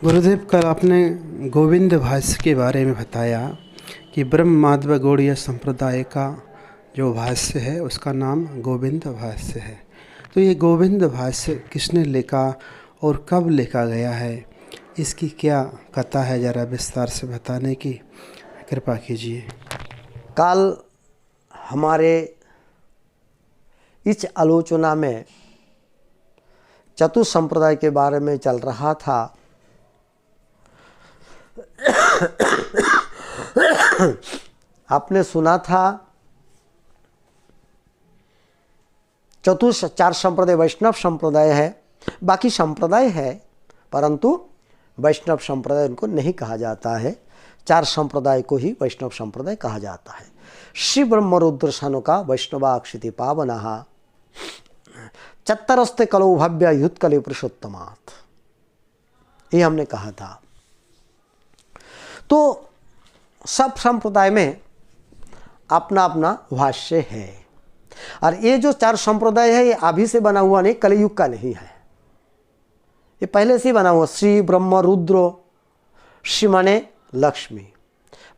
गुरुदेव, कल आपने गोविंद भाष्य के बारे में बताया कि ब्रह्म माधव गौड़ीय संप्रदाय का जो भाष्य है उसका नाम गोविंद भाष्य है। तो ये गोविंद भाष्य किसने लिखा और कब लिखा गया है, इसकी क्या कथा है, ज़रा विस्तार से बताने की कृपा कीजिए। कल हमारे इस आलोचना में चतुर संप्रदाय के बारे में चल रहा था। आपने सुना था चार संप्रदाय वैष्णव संप्रदाय है, बाकी संप्रदाय है, परंतु वैष्णव संप्रदाय उनको नहीं कहा जाता है। चार संप्रदाय को ही वैष्णव संप्रदाय कहा जाता है। श्री ब्रह्म रुद्र सनुका वैष्णवाक्षिति पावना चत्तरस्ते कलो भव्य युत्कले पुरुषोत्तमात्, ये हमने कहा था। तो सब संप्रदाय में अपना अपना भाष्य है, और ये जो चार संप्रदाय है ये अभी से बना हुआ नहीं, कलयुग का नहीं है, ये पहले से बना हुआ। श्री ब्रह्म रुद्र, श्री माने लक्ष्मी,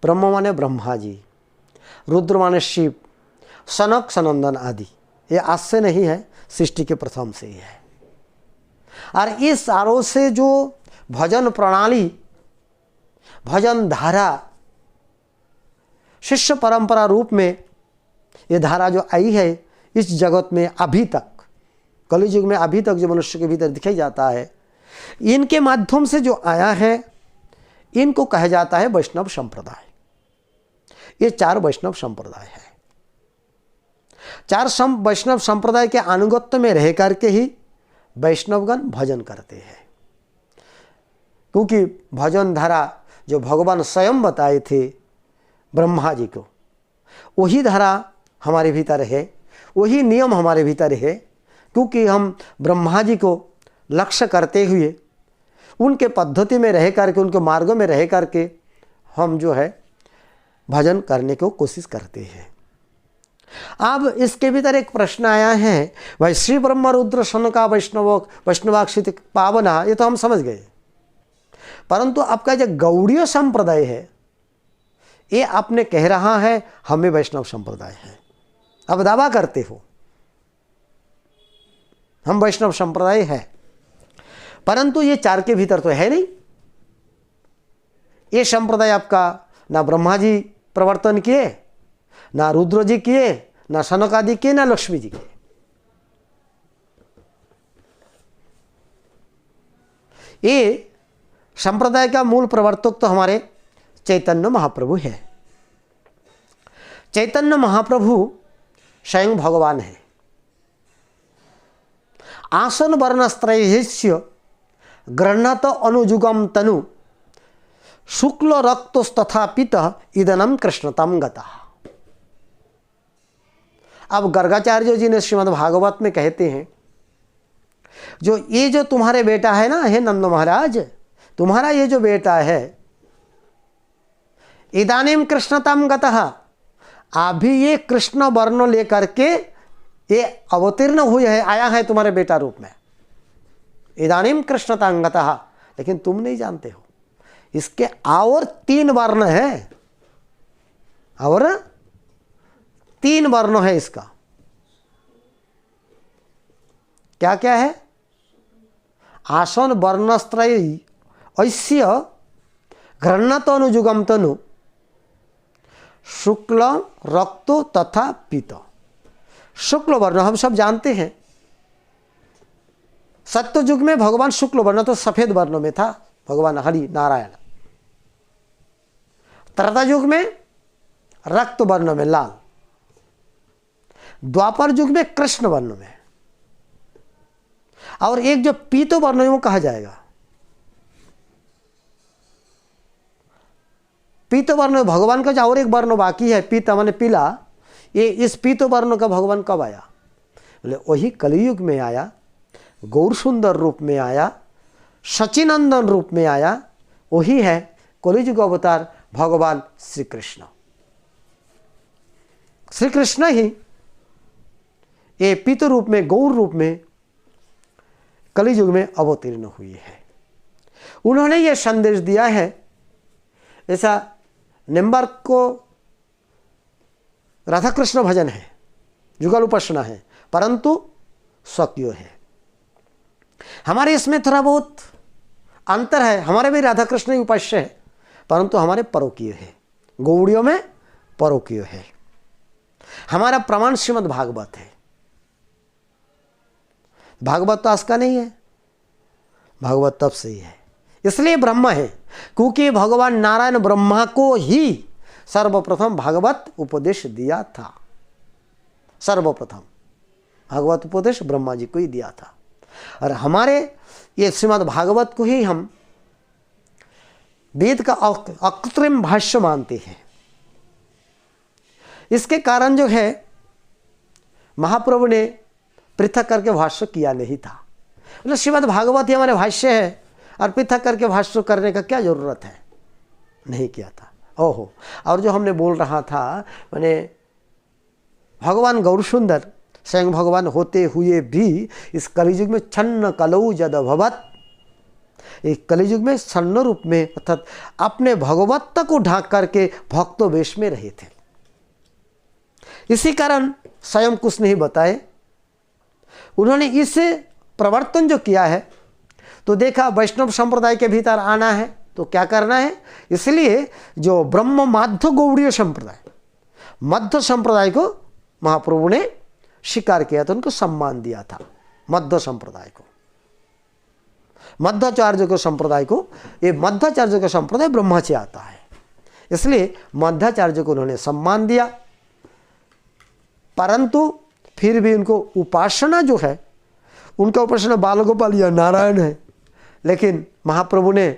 ब्रह्म माने ब्रह्मा जी, रुद्र माने शिव, सनक सनंदन आदि, ये आज से नहीं है, सृष्टि के प्रथम से ही है। और इस आरोह से जो भजन प्रणाली, भजन धारा, शिष्य परंपरा रूप में ये धारा जो आई है इस जगत में अभी तक, कलयुग में अभी तक जो मनुष्य के भीतर दिखाई जाता है, इनके माध्यम से जो आया है इनको कहा जाता है वैष्णव संप्रदाय। ये चार वैष्णव संप्रदाय है। चार वैष्णव संप्रदाय के अनुगत्य में रह करके ही वैष्णवगण भजन करते हैं, क्योंकि भजन धारा जो भगवान स्वयं बताए थे ब्रह्मा जी को, वही धारा हमारे भीतर है, वही नियम हमारे भीतर है। क्योंकि हम ब्रह्मा जी को लक्ष्य करते हुए उनके पद्धति में रह करके, उनके मार्गों में रह करके हम जो है भजन करने को कोशिश करते हैं। अब इसके भीतर एक प्रश्न आया है, भाई श्री ब्रह्म रुद्र सनका वैष्णवाक्षिति पावना, ये तो हम समझ गए, परंतु आपका जो गौड़ीय संप्रदाय है ये आपने कह रहा है हमें वैष्णव संप्रदाय है, अब दावा करते हो हम वैष्णव संप्रदाय है, परंतु ये चार के भीतर तो है नहीं। ये संप्रदाय आपका ना ब्रह्मा जी प्रवर्तन किए, ना रुद्र जी किए, ना सनक आदि किए, ना लक्ष्मी जी किए। ये संप्रदाय का मूल प्रवर्तक तो हमारे चैतन्य महाप्रभु है। चैतन्य महाप्रभु स्वयं भगवान है। आसन वर्णस्त्रयस्य गृह्णत अनुजुगम तनु शुक्ल रक्तस्तथा पितः इदनम कृष्णतम गतः। अब गर्गाचार्य जी ने श्रीमद् भागवत में कहते हैं, जो ये जो तुम्हारे बेटा है ना, हे नंद महाराज, तुम्हारा ये जो बेटा है इदानीम कृष्णतम गतः, अभी ये कृष्ण वर्ण लेकर के ये अवतीर्ण हुए है, आया है तुम्हारे बेटा रूप में। इदानीम कृष्णतम गतः, लेकिन तुम नहीं जानते हो इसके और तीन वर्ण है, और तीन वर्ण है इसका। क्या क्या है? आसन वर्णस्त्रय ऐस्य घृणत अनुजुगम तनु शुक्ल रक्त तथा पीत। शुक्ल वर्ण हम सब जानते हैं, सत्य युग में भगवान शुक्ल वर्ण तो सफेद वर्ण में था, भगवान हरि नारायण। त्रेता युग में रक्त वर्ण में लाल, द्वापर युग में कृष्ण वर्ण में, और एक जो पीत वर्ण है वो कहा जाएगा। पीत वर्ण भगवान का जो और एक वर्ण बाकी है, पीत माने पीला, ये इस पीत वर्ण का भगवान कब आया? बोले वही कलयुग में आया, गौर सुंदर रूप में आया, सचिनंदन रूप में आया, वही है कलयुग अवतार भगवान श्री कृष्ण। श्री कृष्ण ही ये पीत रूप में, गौर रूप में कलयुग में अवतीर्ण हुई है। उन्होंने ये संदेश दिया है, ऐसा निम्बर्क को राधा कृष्ण भजन है, जुगल उपासना है, परंतु स्वकीय है। हमारे इसमें थोड़ा बहुत अंतर है। हमारे भी राधा कृष्ण ही उपास्य है, परंतु हमारे परोकीय है, गौड़ियों में परोकीय है। हमारा प्रमाण श्रीमद् भागवत है। भागवत तो आज का नहीं है, भागवत तब से ही है, इसलिए ब्रह्म है, क्योंकि भगवान नारायण ब्रह्मा को ही सर्वप्रथम भागवत उपदेश दिया था। सर्वप्रथम भागवत उपदेश ब्रह्मा जी को ही दिया था, और हमारे ये श्रीमद् भागवत को ही हम वेद का अकृत्रिम भाष्य मानते हैं। इसके कारण जो है, महाप्रभु ने पृथक करके भाष्य किया नहीं था। मतलब श्रीमद् भागवत ही हमारे भाष्य है, और पृथक करके भाष्य करने का क्या जरूरत है, नहीं किया था। ओहो, और जो हमने बोल रहा था, मैंने भगवान गौरसुंदर स्वयं भगवान होते हुए भी इस कलियुग में छन्न कलौ जद भवत, एक कलियुग में छन्न रूप में अर्थात अपने भगवत्ता को ढांक करके भक्तों वेश में रहे थे। इसी कारण स्वयं कुछ नहीं बताए, उन्होंने इसे प्रवर्तन जो किया है, तो देखा वैष्णव संप्रदाय के भीतर आना है तो क्या करना है, इसलिए जो ब्रह्म माध्य गौड़ीय संप्रदाय, मध्य संप्रदाय को महाप्रभु ने स्वीकार किया था, उनको सम्मान दिया था। मध्य संप्रदाय को, मध्याचार्य को संप्रदाय को, ये मध्याचार्य का संप्रदाय ब्रह्मा से आता है, इसलिए मध्याचार्य को उन्होंने सम्मान दिया। परंतु फिर भी उनको उपासना जो है, उनका उपासना बाल गोपाल या नारायण है, लेकिन महाप्रभु ने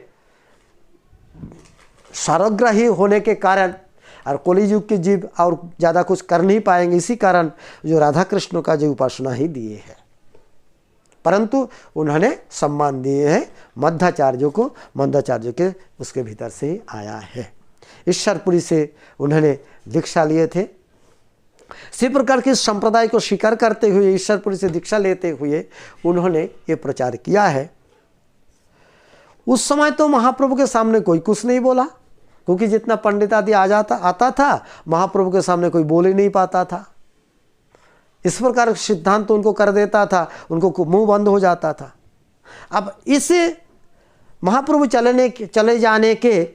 सर्वग्राही होने के कारण और कलियुग के जीव और ज़्यादा कुछ कर नहीं पाएंगे, इसी कारण जो राधा कृष्ण का जो उपासना ही दिए है, परंतु उन्होंने सम्मान दिए हैं मध्याचार्यों को, मध्याचार्य के उसके भीतर से ही आया है। ईश्वरपुरी से उन्होंने दीक्षा लिए थे। इसी प्रकार के संप्रदाय को स्वीकार करते हुए, ईश्वरपुरी से दीक्षा लेते हुए उन्होंने ये प्रचार किया है। उस समय तो महाप्रभु के सामने कोई कुछ नहीं बोला, क्योंकि जितना पंडित आदि आता था, महाप्रभु के सामने कोई बोल ही नहीं पाता था। इस प्रकार सिद्धांत तो उनको कर देता था, उनको मुंह बंद हो जाता था। अब इस महाप्रभु चले जाने के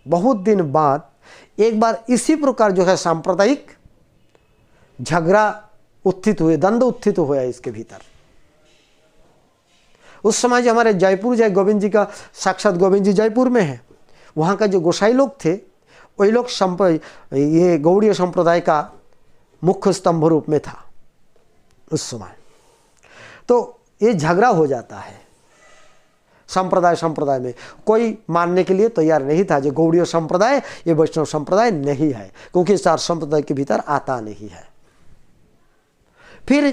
बहुत दिन बाद एक बार इसी प्रकार जो है सांप्रदायिक झगड़ा उत्थित हुए, द्वंद्व उत्थित हुआ इसके भीतर। उस समय जो हमारे जयपुर जय गोविंद जी का, साक्षात गोविंद जी जयपुर में है, वहाँ का जो गोसाई लोग थे, वही लोग ये गौड़ीय संप्रदाय का मुख्य स्तंभ रूप में था उस समय। तो ये झगड़ा हो जाता है संप्रदाय में, कोई मानने के लिए तैयार नहीं था जो गौड़ीय संप्रदाय ये वैष्णव संप्रदाय नहीं है, क्योंकि चार संप्रदाय के भीतर आता नहीं है। फिर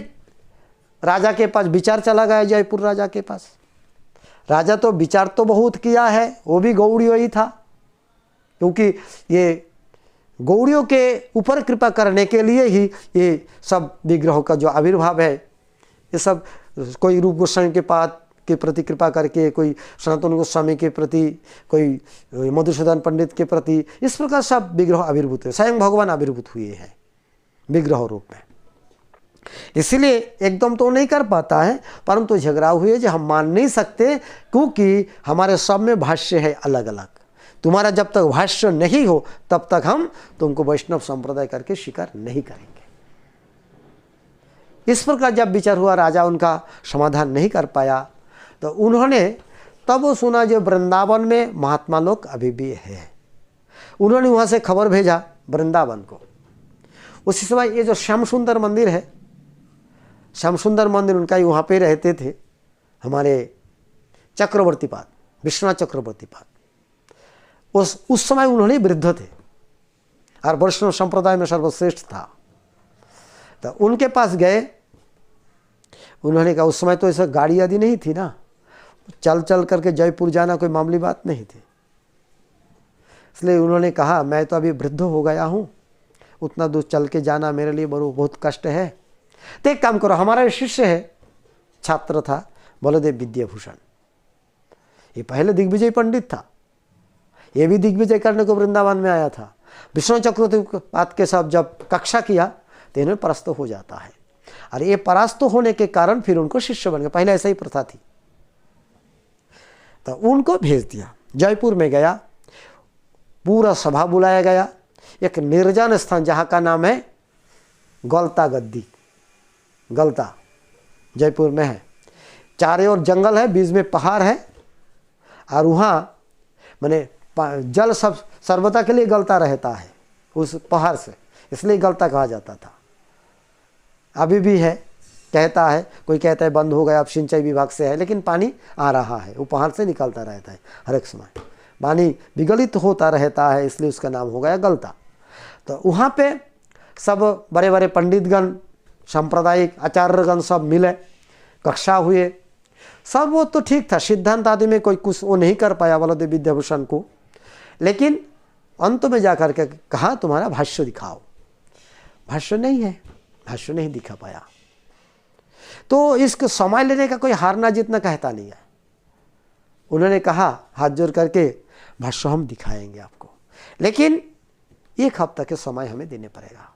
राजा के पास विचार चला गया, जयपुर राजा के पास। राजा तो विचार तो बहुत किया है, वो भी गौड़ियों ही था, क्योंकि ये गौड़ियों के ऊपर कृपा करने के लिए ही ये सब विग्रहों का जो आविर्भाव है, ये सब कोई रूप गोस्वामी के पाद के प्रति कृपा करके, कोई सनातन गोस्वामी के प्रति, कोई मधुसूदन पंडित के प्रति, इस प्रकार सब विग्रह आविर्भूत हुए। स्वयं भगवान आविर्भूत हुए हैं विग्रह रूप में। इसलिए एकदम तो नहीं कर पाता है, परंतु झगड़ा हुए जो हम मान नहीं सकते, क्योंकि हमारे सब में भाष्य है अलग अलग। तुम्हारा जब तक भाष्य नहीं हो तब तक हम तुमको वैष्णव संप्रदाय करके स्वीकार नहीं करेंगे। इस प्रकार जब विचार हुआ, राजा उनका समाधान नहीं कर पाया, तो उन्होंने तब वो सुना जो वृंदावन में महात्मा लोग अभी भी है। उन्होंने वहाँ से खबर भेजा वृंदावन को। उसी समय ये जो श्याम सुंदर मंदिर है, श्याम सुंदर मंदिर उनका ही वहाँ पे रहते थे हमारे चक्रवर्ती पाद, विश्वनाथ चक्रवर्ती पाद। उस समय उन्होंने वृद्ध थे और वैष्णव संप्रदाय में सर्वश्रेष्ठ था। तो उनके पास गए, उन्होंने कहा, उस समय तो ऐसा गाड़ी आदि नहीं थी ना, चल चल करके जयपुर जाना कोई मामूली बात नहीं थी। इसलिए उन्होंने कहा, मैं तो अभी वृद्ध हो गया हूँ, उतना दूर चल के जाना मेरे लिए बहुत कष्ट है। तो एक काम करो, हमारा शिष्य है, छात्र था बलदेव विद्याभूषण, ये पहले दिग्विजय पंडित था, ये भी दिग्विजय करने को वृंदावन में आया था। विष्णु चक्रवर्ती के साथ जब कक्षा किया तो इन्हें परास्त हो जाता है, और ये परास्त होने के कारण फिर उनको शिष्य बन गए। पहले ऐसा ही प्रथा थी, तो उनको भेज दिया। जयपुर में गया, पूरा सभा बुलाया गया, एक निर्जन स्थान जहाँ का नाम है गलता गद्दी, गलता जयपुर में है। चारों ओर जंगल है, बीच में पहाड़ है, और वहाँ माने जल सब सर्वदा के लिए गलता रहता है उस पहाड़ से, इसलिए गलता कहा जाता था। अभी भी है, कहता है, कोई कहता है बंद हो गया, अब सिंचाई विभाग से है, लेकिन पानी आ रहा है, वो पहाड़ से निकलता रहता है हर एक समय, पानी विगलित होता रहता है, इसलिए उसका नाम हो गया गलता। तो वहाँ पे सब बड़े बड़े पंडितगण, सांप्रदायिक आचार्यगण सब मिले, कक्षा हुए, सब वो तो ठीक था। सिद्धांत आदि में कोई कुछ वो नहीं कर पाया बलदेव विद्याभूषण को, लेकिन अंत में जाकर के कहा तुम्हारा भाष्य दिखाओ। भाष्य नहीं है, भाष्य नहीं दिखा पाया। तो इसको समय लेने का कोई हारना जीतना कहता नहीं है। उन्होंने कहा हाथ जोड़ करके भाष्य हम दिखाएंगे आपको, लेकिन 1 हफ्ता के समय हमें देने पड़ेगा।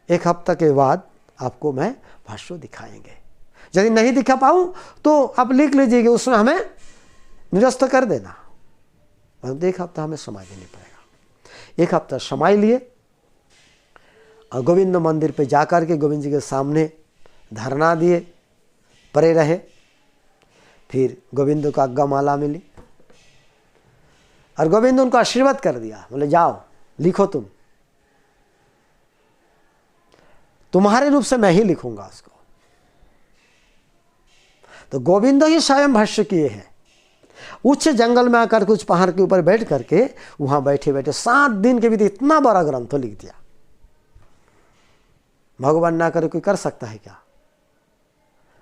1 हफ्ता के बाद आपको मैं भाष्य दिखाएंगे। यदि नहीं दिखा पाऊं तो आप लिख लीजिएगा, उसमें हमें निरस्त कर देना। 1 हफ्ता हमें समय देने पड़ेगा। 1 हफ्ता समय लिए और गोविंद मंदिर पे जाकर के गोविंद जी के सामने धरना दिए, पड़े रहे। फिर गोविंद को आज्ञा माला मिली और गोविंद उनको आशीर्वाद कर दिया, बोले जाओ लिखो, तुम्हारे रूप से मैं ही लिखूंगा उसको। तो गोविंद ही स्वयं भाष्य किए हैं। उच्च जंगल में आकर कुछ पहाड़ के ऊपर बैठ करके वहां बैठे बैठे 7 दिन के भीतर इतना बड़ा ग्रंथ लिख दिया। भगवान ना करे कोई कर सकता है क्या?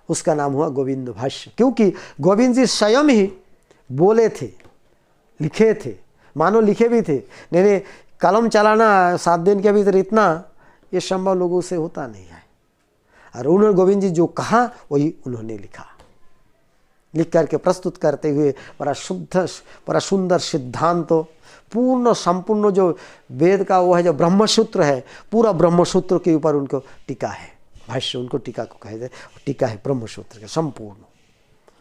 उसका नाम हुआ गोविंद भाष्य, क्योंकि गोविंद जी स्वयं ही बोले थे, लिखे थे, मानो लिखे भी थे। नहीं, कलम चलाना 7 दिन के भीतर इतना, ये संभव लोगों से होता नहीं है। और उन्होंने गोविंद जी जो कहा वही उन्होंने लिखा, लिख करके प्रस्तुत करते हुए बड़ा शुद्ध, बड़ा सुंदर सिद्धांत, पूर्ण संपूर्ण जो वेद का वो है, जो ब्रह्मसूत्र है, पूरा ब्रह्मसूत्र के ऊपर उनको टीका है। भाष्य उनको टीका को कहे थे, टीका है ब्रह्मसूत्र के संपूर्ण।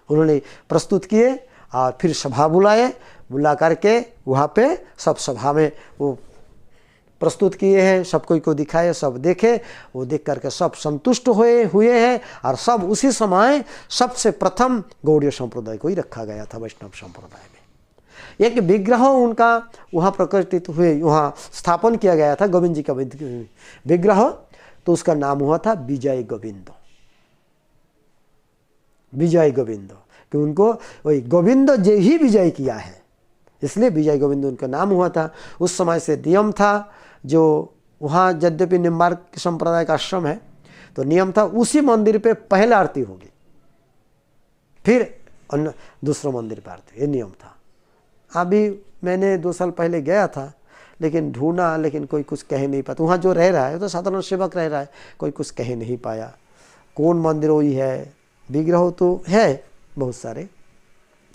उन्होंने प्रस्तुत किए और फिर सभा बुलाए, बुला करके वहाँ पे सब सभा में वो प्रस्तुत किए हैं, सब कोई को दिखाए, सब देखे, वो देख करके सब संतुष्ट हुए हैं। और सब उसी समय सबसे प्रथम गौड़ीय संप्रदाय को ही रखा गया था वैष्णव संप्रदाय में। एक विग्रह उनका वहाँ प्रकटित हुए, वहाँ स्थापन किया गया था गोविंद जी का विग्रह, तो उसका नाम हुआ था विजय गोविंद। विजय गोविंद, कि उनको वही गोविंद जी ही विजय किया है, इसलिए विजय गोविंद उनका नाम हुआ था। उस समय से नियम था, जो वहाँ यद्यपि निम्बार्क संप्रदाय का आश्रम है, तो नियम था उसी मंदिर पे पहले आरती होगी, फिर अन्य दूसरे मंदिर पे आरती, ये नियम था। अभी मैंने 2 साल पहले गया था, लेकिन ढूंढा, लेकिन कोई कुछ कह नहीं पाता। वहाँ जो रह रहा है तो साधारण सेवक रह रहा है, कोई कुछ कह नहीं पाया कौन मंदिर वही है। विग्रह तो है बहुत सारे,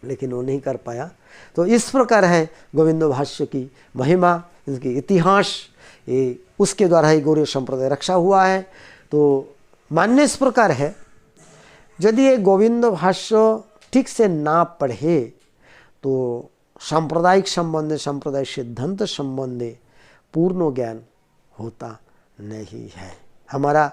लेकिन वो नहीं कर पाया। तो इस प्रकार है गोविंद भाष्य की महिमा, इसकी इतिहास, ये उसके द्वारा ही गौड़ीय संप्रदाय रक्षा हुआ है। तो मान्य इस प्रकार है, यदि ये गोविंद भाष्य ठीक से ना पढ़े तो सांप्रदायिक संबंध, सांप्रदायिक सिद्धांत संबंधी पूर्ण ज्ञान होता नहीं है। हमारा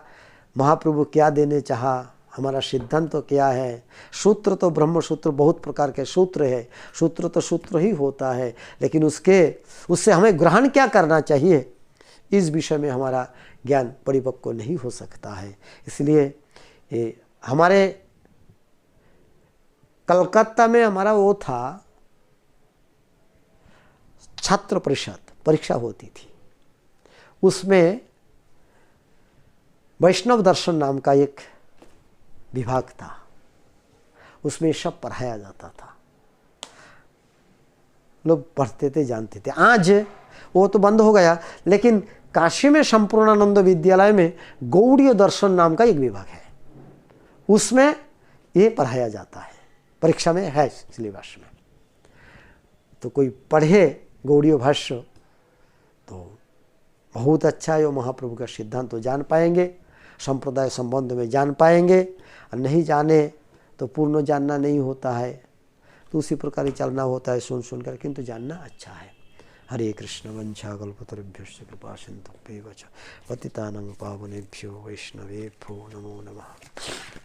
महाप्रभु क्या देने चाहा, हमारा सिद्धांत तो क्या है। सूत्र तो ब्रह्म सूत्र, बहुत प्रकार के सूत्र है, सूत्र तो सूत्र ही होता है, लेकिन उससे हमें ग्रहण क्या करना चाहिए, इस विषय में हमारा ज्ञान परिपक्व नहीं हो सकता है। इसलिए हमारे कलकत्ता में हमारा वो था, छात्र परिषद परीक्षा होती थी, उसमें वैष्णव दर्शन नाम का एक विभाग था, उसमें सब पढ़ाया जाता था, लोग पढ़ते थे, जानते थे। आज वो तो बंद हो गया, लेकिन काशी में संपूर्णानंद विद्यालय में गौड़ीय दर्शन नाम का एक विभाग है, उसमें ये पढ़ाया जाता है। परीक्षा में है सिलेबस में। तो कोई पढ़े गौड़ीय भाष्य तो बहुत अच्छा है, वो महाप्रभु का सिद्धांत तो जान पाएंगे, संप्रदाय संबंध में जान पाएंगे। और नहीं जाने तो पूर्ण जानना नहीं होता है, तो उसी प्रकार ही चलना होता है सुन सुन कर, किंतु जानना अच्छा है। हरे कृष्ण वंशा कल्पतरुभ्यश्च कृपा सिन्धुभ्यैव च पतितानां पावनेभ्यो वैष्णवेभ्यो नमो नमः।